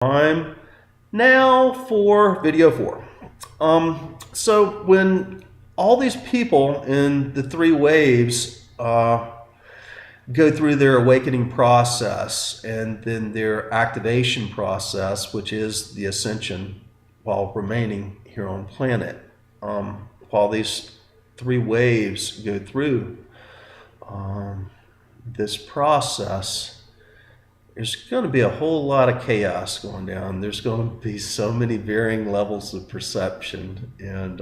Time now for video 4. So when all these people in the 3 waves go through their awakening process and then their activation process, which is the ascension, while remaining here on planet, while these 3 waves go through this process, there's going to be a whole lot of chaos going down. There's going to be so many varying levels of perception, and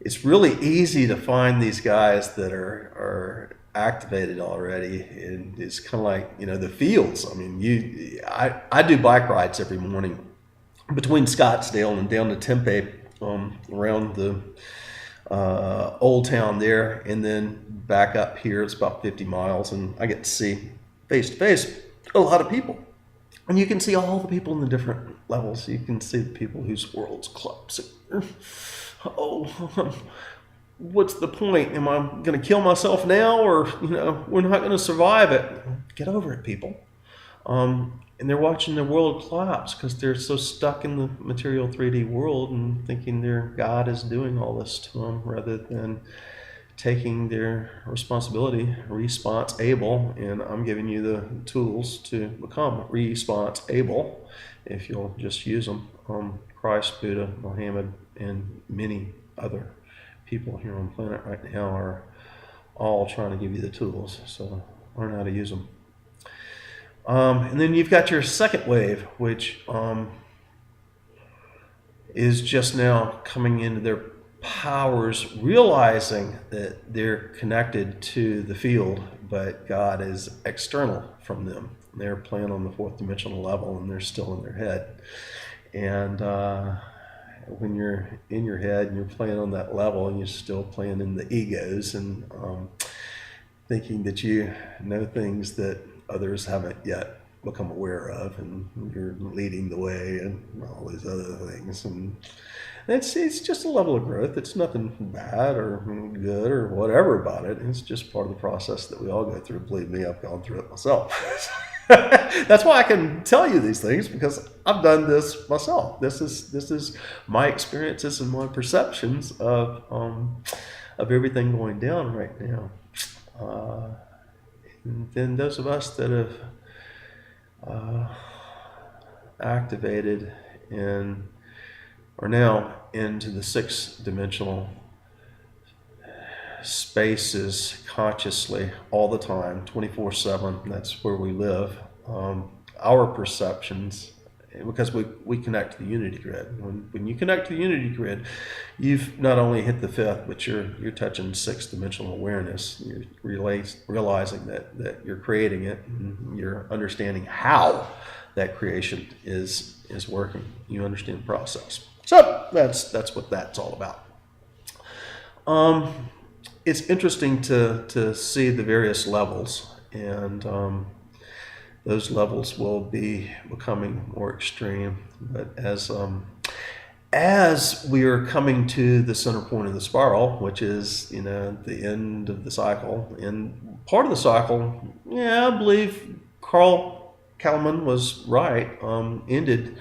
it's really easy to find these guys that are activated already. And it's kind of like, the fields. I mean, I do bike rides every morning between Scottsdale and down to Tempe, around the old town there, and then back up here. It's about 50 miles, and I get to see face to face a lot of people, and you can see all the people in the different levels. You can see the people whose worlds collapsing. Oh, what's the point? Am I going to kill myself now, or we're not going to survive it? Get over it, people. And they're watching their world collapse because they're so stuck in the material 3D world and thinking their God is doing all this to them, rather than taking their responsibility, response able. And I'm giving you the tools to become response able if you'll just use them. Christ, Buddha, Muhammad, and many other people here on planet right now are all trying to give you the tools, so learn how to use them. And then you've got your second wave, which is just now coming into their powers, realizing that they're connected to the field, but God is external from them. They're playing on the 4th dimensional level, and they're still in their head. And when you're in your head and you're playing on that level, and you're still playing in the egos and thinking that you know things that others haven't yet become aware of, and you're leading the way and all these other things. And it's just a level of growth. It's nothing bad or good or whatever about it. It's just part of the process that we all go through. Believe me, I've gone through it myself. That's why I can tell you these things, because I've done this myself. This is my experiences and my perceptions of everything going down right now. And then those of us that have activated and are now into the 6th dimensional spaces consciously all the time, 24/7. That's where we live. Our perceptions, because we connect to the unity grid. When you connect to the unity grid, you've not only hit the 5th, but you're touching 6th dimensional awareness. You're realizing that you're creating it, and you're understanding how that creation is working. You understand the process. So that's what that's all about. It's interesting to see the various levels, and those levels will be becoming more extreme. But as we are coming to the center point of the spiral, which is the end of the cycle, and part of the cycle, I believe Carl Kalman was right, ended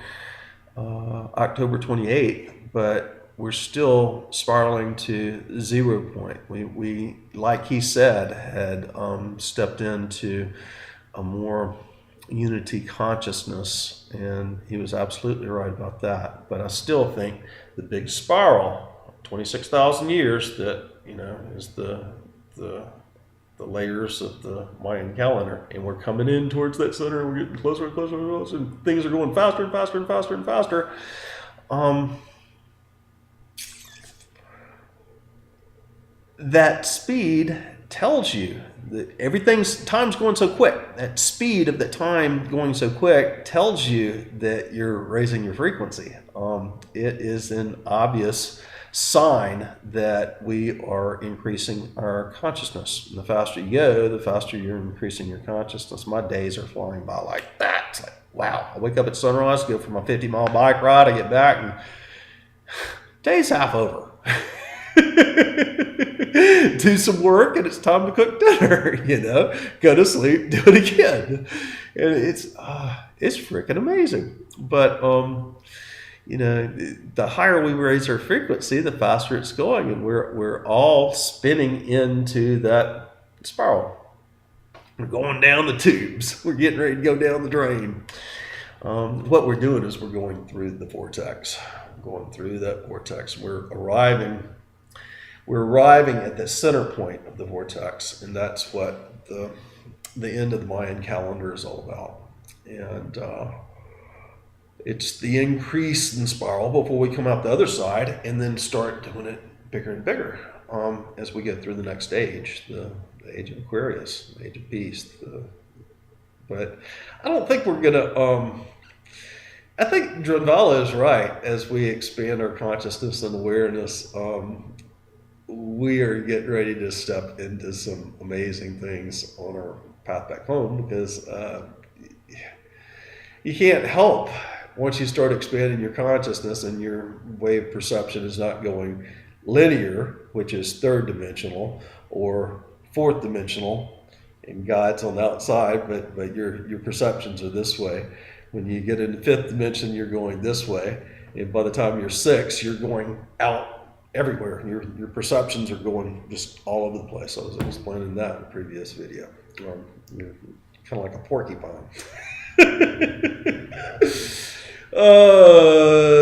October 28th, but we're still spiraling to 0 point. We like he said, had stepped into a more unity consciousness, and he was absolutely right about that. But I still think the big spiral, 26,000 years, that is the layers of the Mayan calendar, and we're coming in towards that center, and we're getting closer and closer and closer, and things are going faster and faster and faster and faster. That speed tells you that time's going so quick. That speed of the time going so quick tells you that you're raising your frequency. It is an obvious sign that we are increasing our consciousness. And the faster you go, the faster you're increasing your consciousness. My days are flying by like that. It's like, wow. I wake up at sunrise, go for my 50-mile bike ride, I get back, and day's half over. do some work, and it's time to cook dinner. Go to sleep, do it again, and it's freaking amazing. But the higher we raise our frequency, the faster it's going, and we're all spinning into that spiral. We're going down the tubes. We're getting ready to go down the drain. What we're doing is we're going through the vortex. Going through that vortex. We're arriving at the center point of the vortex, and that's what the end of the Mayan calendar is all about. And it's the increase in spiral before we come out the other side, and then start doing it bigger and bigger as we get through the next age, the age of Aquarius, the age of peace. But I don't think we're gonna. I think Drunvala is right. As we expand our consciousness and awareness, we are getting ready to step into some amazing things on our path back home, because you can't help, once you start expanding your consciousness and your way of perception is not going linear, which is third dimensional, or fourth dimensional, and God's on the outside, but your perceptions are this way. When you get into fifth dimension, you're going this way, and by the time you're 6, you're going out everywhere. Your perceptions are going just all over the place. I was explaining that in the previous video. You're kind of like a porcupine.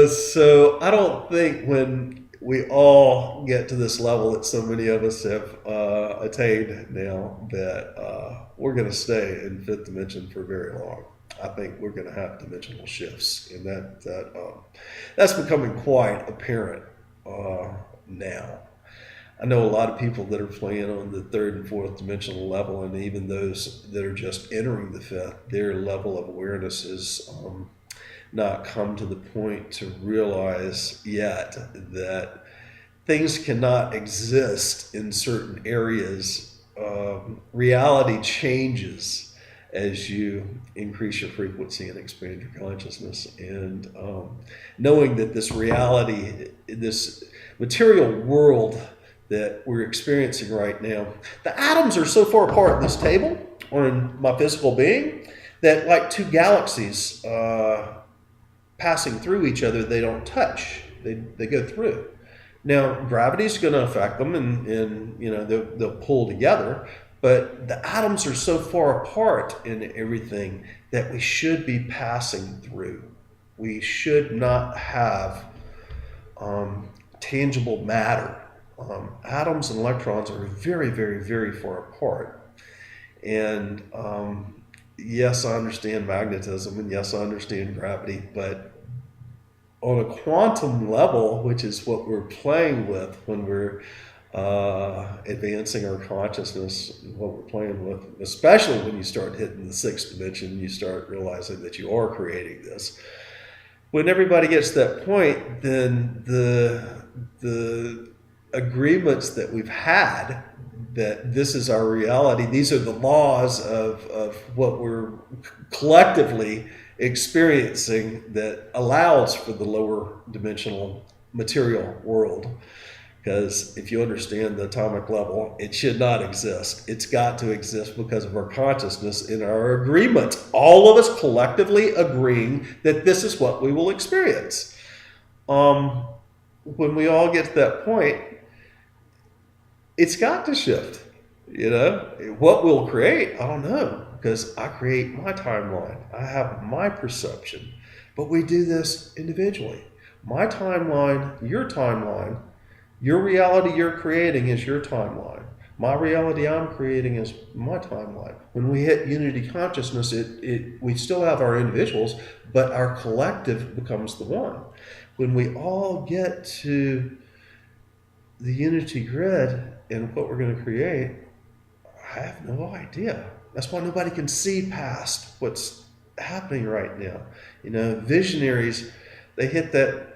So I don't think when we all get to this level that so many of us have attained now, that we're going to stay in fifth dimension for very long. I think we're going to have dimensional shifts, and that's becoming quite apparent now. I know a lot of people that are playing on the third and fourth dimensional level, and even those that are just entering the fifth, their level of awareness is not come to the point to realize yet that things cannot exist in certain areas. Reality changes as you increase your frequency and expand your consciousness. And knowing that this reality, this material world that we're experiencing right now, the atoms are so far apart in this table, or in my physical being, that like two galaxies passing through each other, they don't touch. They go through. Now, gravity is going to affect them, and they'll pull together. But the atoms are so far apart in everything that we should be passing through. We should not have tangible matter. Atoms and electrons are very, very, very far apart. And yes, I understand magnetism, and yes, I understand gravity, but on a quantum level, which is what we're playing with when we're advancing our consciousness, what we're playing with, especially when you start hitting the sixth dimension, you start realizing that you are creating this. When everybody gets to that point, then the agreements that we've had, that this is our reality, these are the laws of what we're collectively experiencing, that allows for the lower dimensional material world. Because if you understand the atomic level, it should not exist. It's got to exist because of our consciousness and our agreement. All of us collectively agreeing that this is what we will experience. When we all get to that point, it's got to shift. What we'll create, I don't know, because I create my timeline. I have my perception, but we do this individually. My timeline, your timeline. Your reality you're creating is your timeline. My reality I'm creating is my timeline. When we hit unity consciousness, we still have our individuals, but our collective becomes the one. When we all get to the unity grid and what we're going to create, I have no idea. That's why nobody can see past what's happening right now. Visionaries, they hit that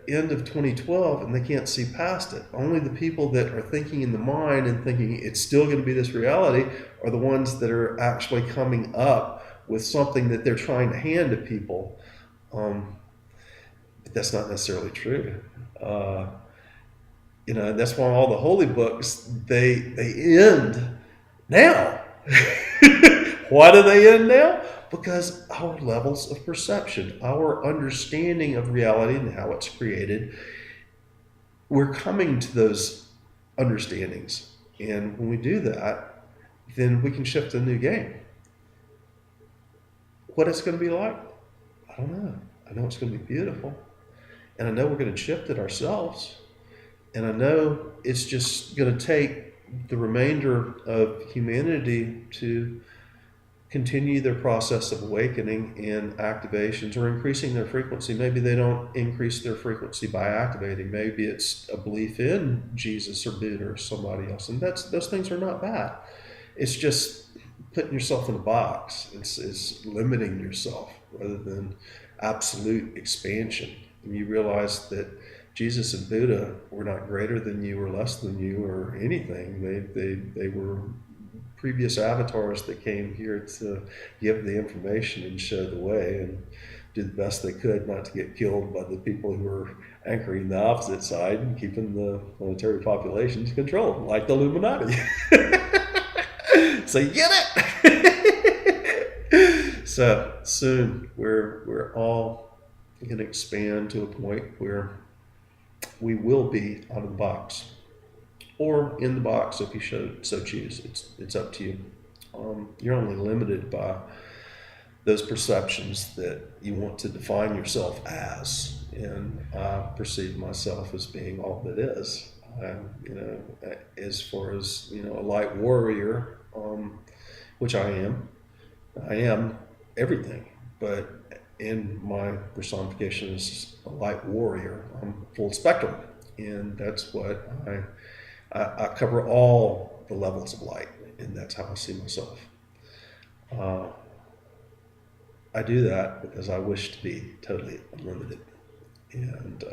end of 2012 and they can't see past it. Only the people that are thinking in the mind and thinking it's still going to be this reality are the ones that are actually coming up with something that they're trying to hand to people. But that's not necessarily true. That's why all the holy books, they end now. Why do they end now? Because our levels of perception, our understanding of reality and how it's created, we're coming to those understandings. And when we do that, then we can shift a new game. What it's going to be like, I don't know. I know it's going to be beautiful. And I know we're going to shift it ourselves. And I know it's just going to take the remainder of humanity to continue their process of awakening and activations or increasing their frequency. Maybe they don't increase their frequency by activating. Maybe it's a belief in Jesus or Buddha or somebody else. And those things are not bad. It's just putting yourself in a box. It's limiting yourself rather than absolute expansion. And you realize that Jesus and Buddha were not greater than you or less than you or anything. They were previous avatars that came here to give the information and show the way and do the best they could not to get killed by the people who were anchoring the opposite side and keeping the planetary populations controlled, like the Illuminati. So you get it? So soon we're all going to expand to a point where we will be out of the box. Or in the box if you so choose. It's up to you. You're only limited by those perceptions that you want to define yourself as. And I perceive myself as being all that is. As far as a light warrior, which I am everything. But in my personification as a light warrior, I'm full spectrum, and that's what I cover all the levels of light, and that's how I see myself. I do that because I wish to be totally unlimited, and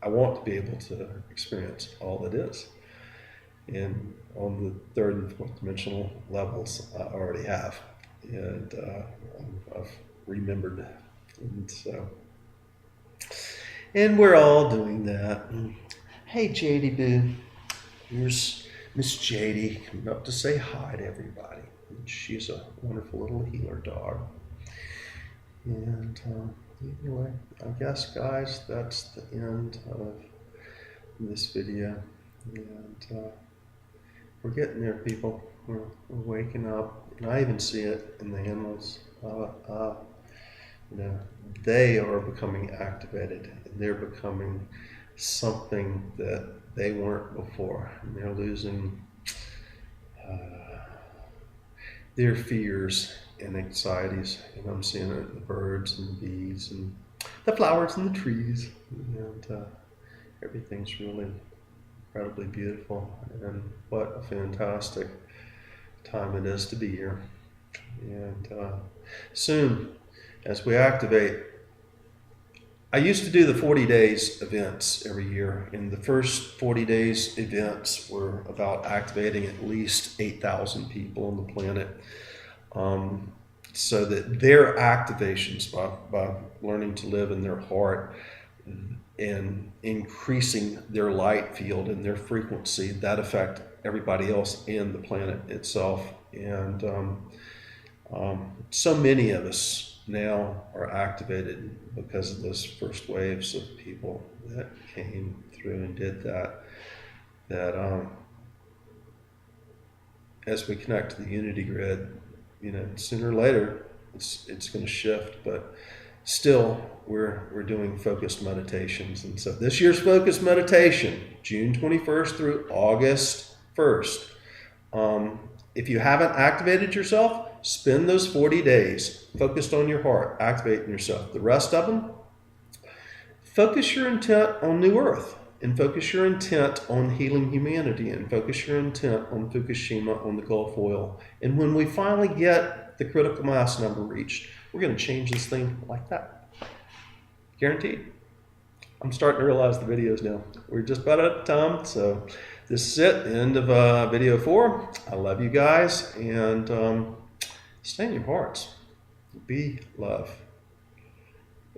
I want to be able to experience all that is. And on the third and fourth dimensional levels, I already have, and I've remembered, and we're all doing that. Hey, JD Boo. Here's Miss JD coming up to say hi to everybody. She's a wonderful little healer dog. And anyway, I guess, guys, that's the end of this video. And we're getting there, people. We're waking up. And I even see it in the animals. They are becoming activated. And they're becoming something that they weren't before. And they're losing their fears and anxieties. And I'm seeing it in the birds and the bees and the flowers and the trees. And everything's really incredibly beautiful. And what a fantastic time it is to be here. And soon, as we activate, I used to do the 40 days events every year, and the first 40 days events were about activating at least 8,000 people on the planet, so that their activations by learning to live in their heart and increasing their light field and their frequency, that affect everybody else and the planet itself. And so many of us now are activated because of those first waves of people that came through and did that. As we connect to the unity grid, sooner or later it's going to shift, but still we're doing focused meditations. And so this year's focused meditation, June 21st through August 1st. If you haven't activated yourself, spend those 40 days focused on your heart, activating yourself. The rest of them, focus your intent on New Earth, and focus your intent on healing humanity, and focus your intent on Fukushima, on the Gulf oil. And when we finally get the critical mass number reached, we're going to change this thing like that. Guaranteed. I'm starting to realize the videos now. We're just about out of time, so this is it, the end of video 4. I love you guys, and stay in your hearts. Be love.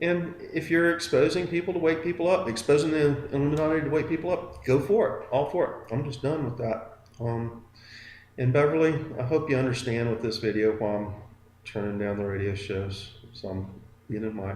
And if you're exposing people to wake people up, exposing the Illuminati to wake people up, go for it, all for it. I'm just done with that. And Beverly, I hope you understand with this video why I'm turning down the radio shows. So I'm being in my